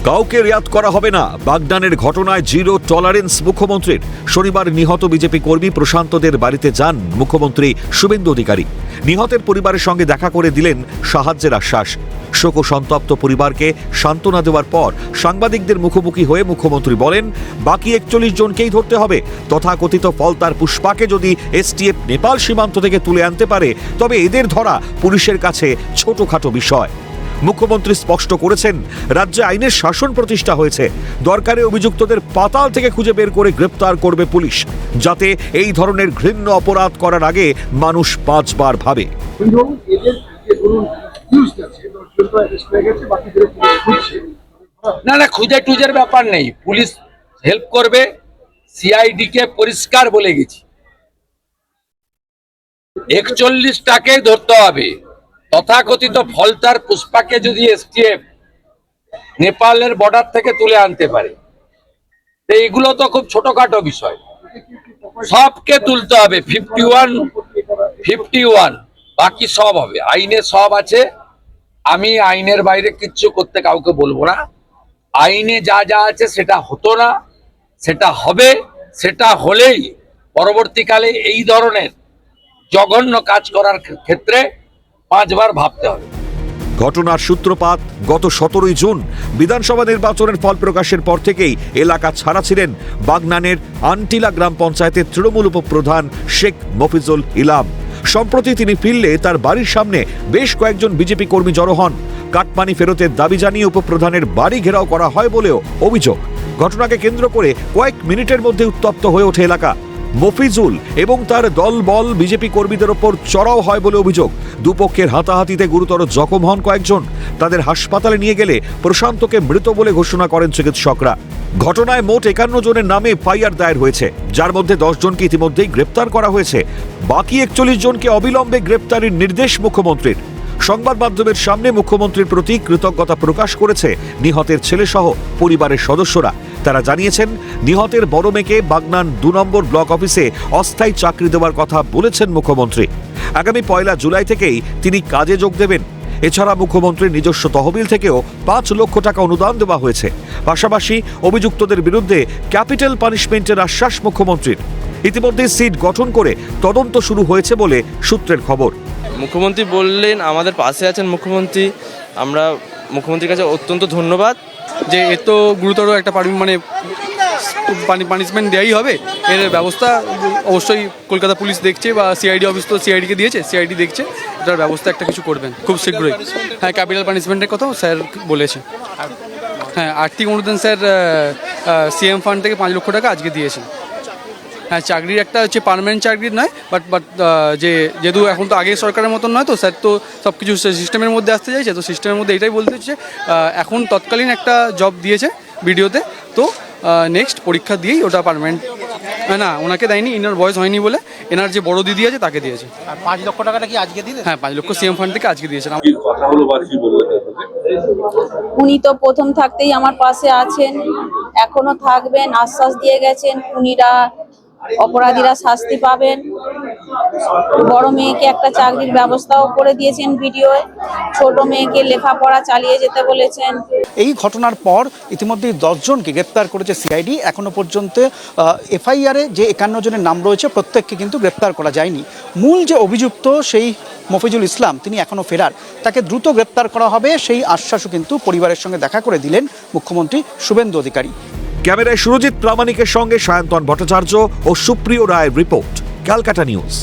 কাউকে রেয়াত করা হবে না, বাগদানের ঘটনায় জিরো টলারেন্স মুখ্যমন্ত্রীর। শনিবার নিহত বিজেপি কর্মী প্রশান্তদের বাড়িতে যান মুখ্যমন্ত্রী শুভেন্দু অধিকারী। নিহতের পরিবারের সঙ্গে দেখা করে দিলেন সাহায্যের আশ্বাস। শোক সন্তপ্ত পরিবারকে সান্ত্বনা দেওয়ার পর সাংবাদিকদের মুখোমুখি হয়ে মুখ্যমন্ত্রী বলেন, বাকি 41 জনকেই ধরতে হবে। তথাকথিত ফলতার পুষ্পাকে যদি এসটিএফ নেপাল সীমান্ত থেকে তুলে আনতে পারে, তবে এদের ধরা পুলিশের কাছে ছোটখাটো বিষয়। মুখ্যমন্ত্রী স্পষ্ট করেছেন, রাজ্যে আইনের শাসন প্রতিষ্ঠা হয়েছে। দরকারে অভিযুক্তদের পাতাল থেকে খুঁজে বের করে গ্রেপ্তার করবে পুলিশ, যাতে এই ধরনের ঘৃণ্য অপরাধ করার আগে মানুষ 5 বার ভাবে। না খুঁজে টুজের ব্যাপার নেই, পুলিশ হেল্প করবে। সিআইডি কে পরিষ্কার বলে গেছি 41টাকেই ধরতে হবে। তথাকথিত ফলতার পুষ্পাকে যদি এসটিএফ নেপালের বর্ডার থেকে তুলে আনতে পারে, এইগুলো তো খুব ছোটখাটো বিষয়, সবকে তুলতে হবে। 51 বাকি সব হবে, আইনে সব আছে। আমি আইনের বাইরে কিচ্ছু করতে কাউকে বলবো না। আইনে যা যা আছে সেটা হতো না, সেটা হবে। সেটা হলেই পরবর্তীকালে এই ধরনের জঘন্য কাজ করার ক্ষেত্রে 5 বার ভাবতে হবে। ঘটনার সূত্রপাত গত 17 জুন বিধানসভা নির্বাচনের ফল প্রকাশের পর থেকেই এলাকা ছাড়া ছিলেন বাগনানের আন্টিলা গ্রাম পঞ্চায়েতের তৃণমূল উপপ্রধান শেখ মফিজুল ইলাম। সম্প্রতি তিনি ফিরলে তার বাড়ির সামনে বেশ কয়েকজন বিজেপি কর্মী জড়ো হন। কাটমানি ফেরতের দাবি জানিয়ে উপপ্রধানের বাড়ি ঘেরাও করা হয় বলেও অভিযোগ। ঘটনাকে কেন্দ্র করে কয়েক মিনিটের মধ্যে উত্তপ্ত হয়ে ওঠে এলাকা। মফিজুল এবং তার দলবল বিজেপি কর্মীদের ওপর চড়াও হয় বলে অভিযোগ। দুপক্ষের হাতাহাতিতে গুরুতর জখম হন কয়েকজন। তাদের হাসপাতালে নিয়ে গেলে প্রশান্তকে মৃত বলে ঘোষণা করেন চিকিৎসকরা। ঘটনায় মোট 51 জনের নামে এফআইআর দায়ের হয়েছে, যার মধ্যে 10 জনকে ইতিমধ্যেই গ্রেপ্তার করা হয়েছে। বাকি 41 জনকে অবিলম্বে গ্রেপ্তারের নির্দেশ মুখ্যমন্ত্রীর। সংবাদ মাধ্যমের সামনে মুখ্যমন্ত্রীর প্রতি কৃতজ্ঞতা প্রকাশ করেছে নিহতের ছেলেসহ পরিবারের সদস্যরা। তারা জানিয়েছেন, নিহতের বড় মেয়েকে বাগনান 2 নম্বর ব্লক অফিসে অস্থায়ী চাকরি দেওয়ার কথা বলেছেন মুখ্যমন্ত্রী। আগামী 1 জুলাই থেকেই তিনি কাজে যোগ দেবেন। এছাড়া মুখ্যমন্ত্রীর নিজস্ব তহবিল থেকেও 5 লক্ষ টাকা অনুদান দেওয়া হয়েছে। পাশাপাশি অভিযুক্তদের বিরুদ্ধে ক্যাপিটাল পানিশমেন্টের আশ্বাস মুখ্যমন্ত্রীর। ইতিমধ্যে সিট গঠন করে তদন্ত শুরু হয়েছে বলে সূত্রের খবর। মুখ্যমন্ত্রী বললেন আমাদের পাশে আছেন মুখ্যমন্ত্রী। আমরা মুখ্যমন্ত্রীর কাছে অত্যন্ত ধন্যবাদ যে এত গুরুতর একটা পানিশমেন্ট দেওয়াই হবে। এর ব্যবস্থা অবশ্যই কলকাতা পুলিশ দেখছে বা সিআইডি অফিস তো সিআইডিকে দিয়েছে, সিআইডি দেখছে, এটার ব্যবস্থা একটা কিছু করবেন খুব শীঘ্রই। হ্যাঁ, ক্যাপিটাল পানিশমেন্টের কথাও স্যার বলেছে। হ্যাঁ, আর্থিক অনুদান স্যার সিএম ফান্ড থেকে 5 লক্ষ টাকা আজকে দিয়েছেন। হ্যাঁ, চাকরির একটা হচ্ছে পার্মানেন্ট চাকরির নয়, বাট যেহেতু এখন তো আগের সরকারের মতন নয়, তো স্যার তো সব কিছু সিস্টেমের মধ্যে আসতে চাইছে। তো সিস্টেমের মধ্যে এটাই বলতে হচ্ছে, এখন তৎকালীন একটা জব দিয়েছে ভিডিওতে, তো নেক্সট পরীক্ষা দিয়েই ওটা পার্মানেন্ট। না, ওনাকে দেয়নি, ইনার বয়স হয়নি বলে এনার যে বড় দিদি আছে তাকে দিয়েছে। আর 5 লক্ষ টাকাটা কি আজকে দিলেন? হ্যাঁ, 5 লক্ষ সিএম ফান্ড থেকে আজকে দিয়েছেন। উনি তো প্রথম থাকতেই আমার পাশে আছেন, এখনো থাকবেন, আশ্বাস দিয়ে গেছেন। উনিরা অপরাধীরা শাস্তি পাবেন। বড় মেয়েকে একটা চাকরির ব্যবস্থাও করে দিয়েছেন ভিডিওয়ে, ছোট মেয়েকে লেখাপড়া চালিয়ে যেতে বলেছেন। এই ঘটনার পর ইতিমধ্যে 10 জনকে গ্রেপ্তার করেছে সিআইডি। এখনো পর্যন্ত এফআইআরে যে 51 জনের নাম রয়েছে প্রত্যেককে কিন্তু গ্রেপ্তার করা যায়নি। মূল যে অভিযুক্ত সেই মফিজুল ইসলাম, তিনি এখনো ফেরার, তাকে দ্রুত গ্রেপ্তার করা হবে সেই আশ্বাসও কিন্তু পরিবারের সঙ্গে দেখা করে দিলেন মুখ্যমন্ত্রী শুভেন্দু অধিকারী। ক্যামেরায় সুরজিৎ প্রামাণিকের সঙ্গে সায়ন্তন ভট্টাচার্য ও সুপ্রিয় রায়ের রিপোর্ট, ক্যালকাটা নিউজ।